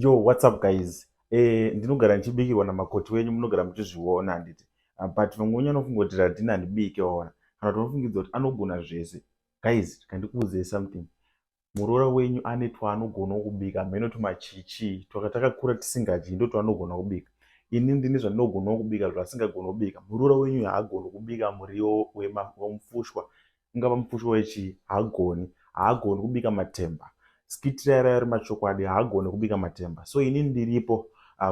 Yo, what's up guys? Ndinogara ndichibikirwa namakoti wenyu, munogara muchizviona handiti. But vamwe wenyu anofunga kuti radhina handibike waona. Kana kuti vanofungidza kuti anogona zvese. Guys, ndikuudzei something. Muroora wenyu ane twaanogona kubika, mheno tumachichi twakatakakura tisingadyi ndo twaanogona kubika. Ini ndine zvandinogona kubika zvasingagona kubika. Muroora wenyu haagoni kubika muriwo wemufushwa. Ungava mufushwa wechii, haagoni kubika matemba. Skitira ari machokwadi, haagoni kubika matemba. So ini ndiripo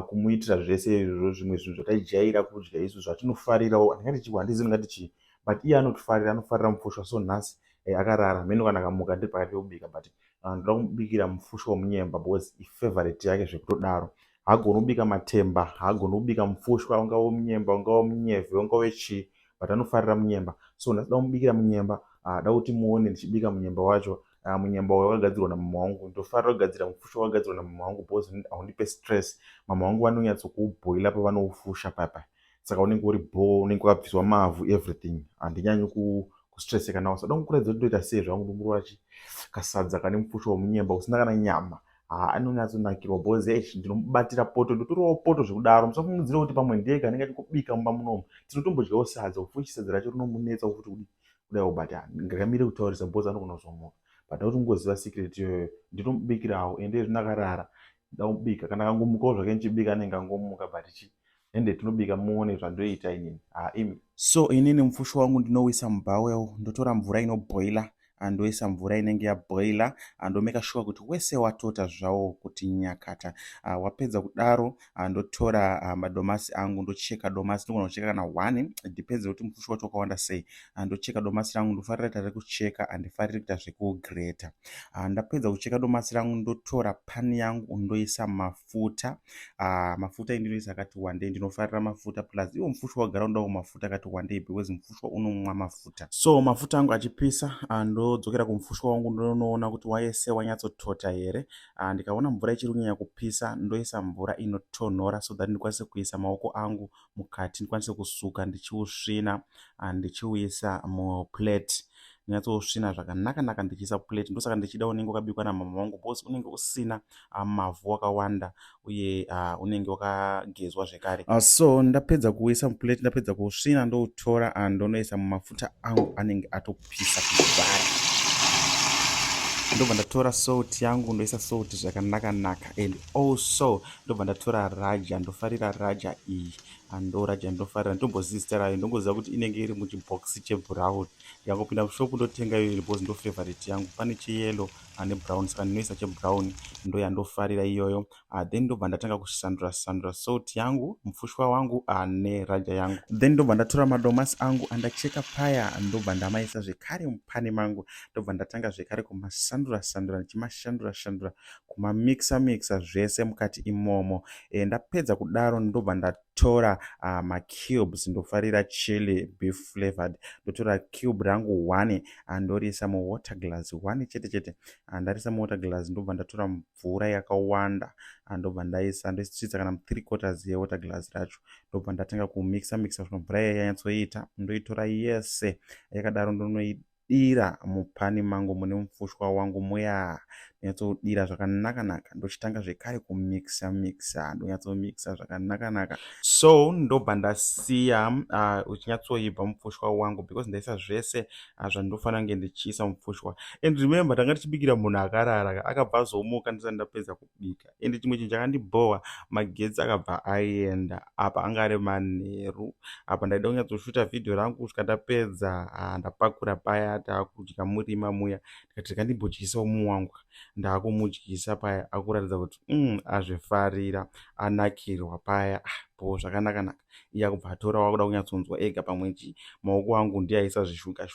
kumuitira zvese izvozvo, zvimwe zvinhu zvatajaira kudya isu zvatinofarirawo. Handingati handizivi ndingati chii, but iye anofarira mufushwa. So nhasi akarara mheno kana kamuka ndiri pakati pekubika, but ndoda kumubikira mufushwa wemunyemba because ifavhorite yake zvekutodaro. Haagoni kubika matemba, haagoni kubika mufushwa, ungava wemunyemba, ungava munyevhe, ungava wechii, but anofarira munyemba. So nhasi ndoda kumubikira munyemba. Da kuti muone ndichibika munyemba wacho. Munyemba uyu wakagadzirwa namama wangu. Ndofarira kugadzira mufushwa wakagadzirwa namama wangu because haundipe stress. Mama wangu vanonyatsokuubhoila pavanoufusha papa. Saka unenge uri bowl, unenge wakabviswa mavhu, everything. Handinyanyi kustresseka nawo. Saka ndokukuradza kuti ndoita sei zvangu, ndomurova kasadza kane mufushwa wemunyemba usina kana nyama. Anonyatsonakirwa because ndinomubatira poto, ndotorawo poto zvekudaro. Musafungidzira kuti pamwe ndega ndinenge ndikubika mumba munomu. Tinotombodyawo sadza, ufushi sadza racho rinomunetsa kuti kudaio, but ngakamire kutaurisa because anogona kuzomuka. But kuti ungoziva secret iyoyo, ndinomubikirawo ende zvinakarara. Ndamubika kana kangomukawo zvake ndichibika anenge angomuka, but ende tinobika muone zvandoita inini. Imi. So inini mufushwa wangu ndinouisa mubhawel, ndotora mvura inobhoila, ndoisa mvura inenge yabhoila, ndomeka sure kuti wese watota zvawo kuti nyakata. Wapedza kudaro, ndotora madomasi angu, ndocheka domasi, ndogona kucheka kana 1, depends kuti mufushwa wacho wakawanda sei. Ndocheka domasi rangu, ndofarira tare kucheka, handifariri kuita zvekugreta. Ndapedza kucheka domasi rangu, ndotora pani yangu, ndoisa mafuta. Mafuta indinoisa akati wandei, ndinofarira mafuta plus iwo mufushwa wagara unodawo mafuta akati wandei because mufushwa unomwa mafuta. So mafuta angu achipisa, ndodzokera kumufushwa wangu, ndonoona kuti wese wanyatsotota here. Ndikaona mvura ichiri kunyanya kupisa, ndoisa mvura inotonhora so that ndikwanise kuisa maoko angu mukati, ndikwanise kusuka ndichiusvina, ndichiuisa muplate. Ndinyatsosvina zvakanaka ndichiisa plate. Ndosaka ndichida unenge wakabikwa namama wangu because unenge usina mavhu akawanda uye unenge wakagezwa zvekare. So ndapedza kuisa muplate, ndapedza kuusvina, ndoutora ndonoisa mumafuta angu anenge atopisa kuzvara. Ndobva ndatora salt yangu, ndoisa salt zvakanaka, and also ndobva ndatora raja, ndofarira raja iyi. Raja ndofarira, ndombozii zita rayo, ndongoziva kuti inenge iri muchibhokisi chebrown. Ndikangopinda mushopu ndotenga iyoyo because ndo favorite yangu. Pane cheyellow nebrown, saka ndinoisa chebrown, ndoyandofarira iyoyo. Then ndobva ndatanga kusandura salt yangu, mufushwa wangu neraja yangu. Then ndobva ndatora madomasi angu andacheka paya, ndobva ndamaisa zvekare mupani mangu. Ndobva ndatanga zvekare kumasandura, ndichimashandura, kumamixa zvese mukati imomo. Ndapedza kudaro, ndobva ndatora macubes, ndofarira chili beef flavored. Ndotora cube rangu 1, ndoriisa muwater glass 1 chete. Ndarisa muwater glass, ndobva ndatora mvura yakawanda, ndobva ndoisvitsa kana 3/4 yewater glass racho. Ndobva ndatanga kumixa kuti mvura yanyatsoita, ndoitora yese yakadaro, ndonoidira mupani mangu mune mufushwa wangu muya. Ndonyatsodira zvakanaka, ndochitanga zvekare kumixa, ndonyatsomixa zvakanaka. So ndobva ndasiya uchinyatsoibva mufushwa wangu because ndaisa zvese zvandinofanira kunge ndichiisa mufushwa. And remember, tanga tichibikira munhu akarara, akabva azomuka ndisati ndapedza kubika. And chimwe chinhu chakandibhowa, magetsi akabva aenda. Apa anga ari manheru. Apa ndaida kunyatsoshuta vhidhiyo rangu kusvika ndapedza, ndapakura paya taakudya murima muya. Ndikati ndikandimbodyisa munhu wangu, ndaakumudyisa paya, akuratidza kuti azvifarira, anakirwa paya. Zvakanaka. Iye akubva atora wakuda kunyatsonzwa ega pamwe maoko angu ndiye aisa zvishuga.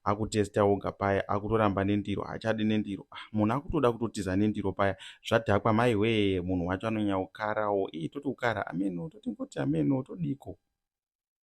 Akutesta oga paya, akutoramba nendiro, haachadi nendiro. Munhu akutoda kutotiza nendiro paya. Zvadhakwa, maiwe, munhu wacho anonyanya kukarawo. Toti kukara, ameno, toti ngoti ameno, todiko.